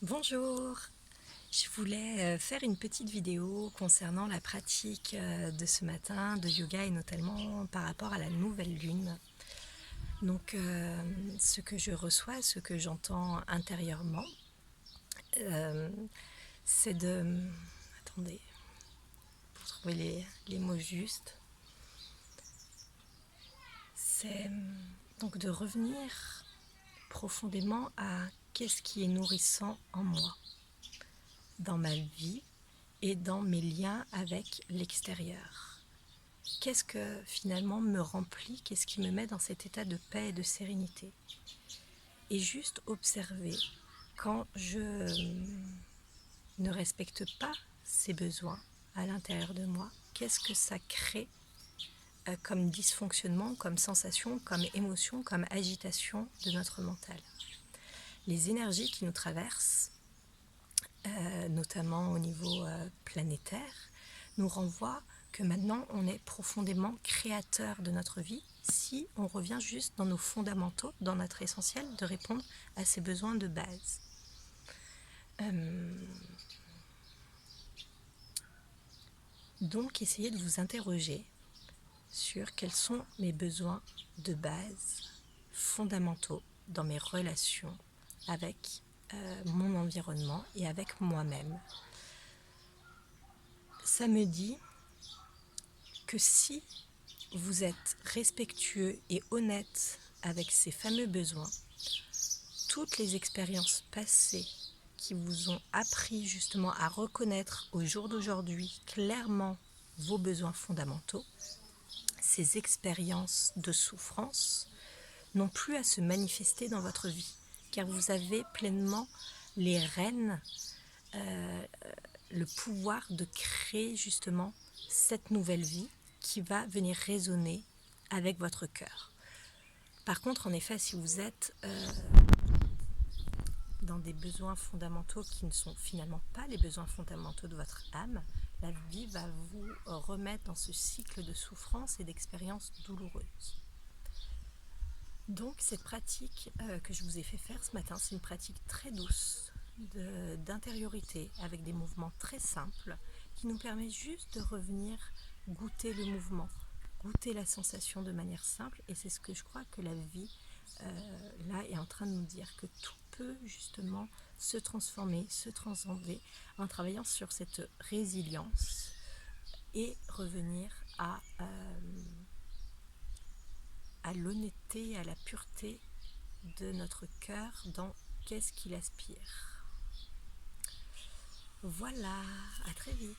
Bonjour, je voulais faire une petite vidéo concernant la pratique de ce matin de yoga et notamment par rapport à la nouvelle lune. Donc ce que je reçois, ce que j'entends intérieurement, euh, c'est de... Attendez, pour trouver les mots justes, c'est donc de revenir profondément à qu'est-ce qui est nourrissant en moi, dans ma vie et dans mes liens avec l'extérieur. Qu'est-ce que finalement me remplit, qu'est-ce qui me met dans cet état de paix et de sérénité. Et juste observer quand je ne respecte pas ces besoins à l'intérieur de moi, qu'est-ce que ça crée comme dysfonctionnement, comme sensation, comme émotion, comme agitation de notre mental. Les énergies qui nous traversent, notamment au niveau planétaire, nous renvoient que maintenant on est profondément créateur de notre vie si on revient juste dans nos fondamentaux, dans notre essentiel, de répondre à ces besoins de base. Donc essayez de vous interroger sur quels sont mes besoins de base fondamentaux dans mes relations avec mon environnement et avec moi-même. Ça me dit que si vous êtes respectueux et honnête avec ces fameux besoins, toutes les expériences passées qui vous ont appris justement à reconnaître au jour d'aujourd'hui clairement vos besoins fondamentaux, ces expériences de souffrance n'ont plus à se manifester dans votre vie, car vous avez pleinement les rênes, le pouvoir de créer justement cette nouvelle vie qui va venir résonner avec votre cœur. Par contre, en effet, si vous êtes dans des besoins fondamentaux qui ne sont finalement pas les besoins fondamentaux de votre âme, la vie va vous remettre dans ce cycle de souffrance et d'expériences douloureuses. Donc cette pratique que je vous ai fait faire ce matin, c'est une pratique très douce d'intériorité avec des mouvements très simples qui nous permet juste de revenir goûter le mouvement, goûter la sensation de manière simple, et c'est ce que je crois que la vie là est en train de nous dire, que tout peut justement se transformer, se transcender en travaillant sur cette résilience et revenir à l'honnêteté, à la pureté de notre cœur dans qu'est-ce qu'il aspire. Voilà, à très vite.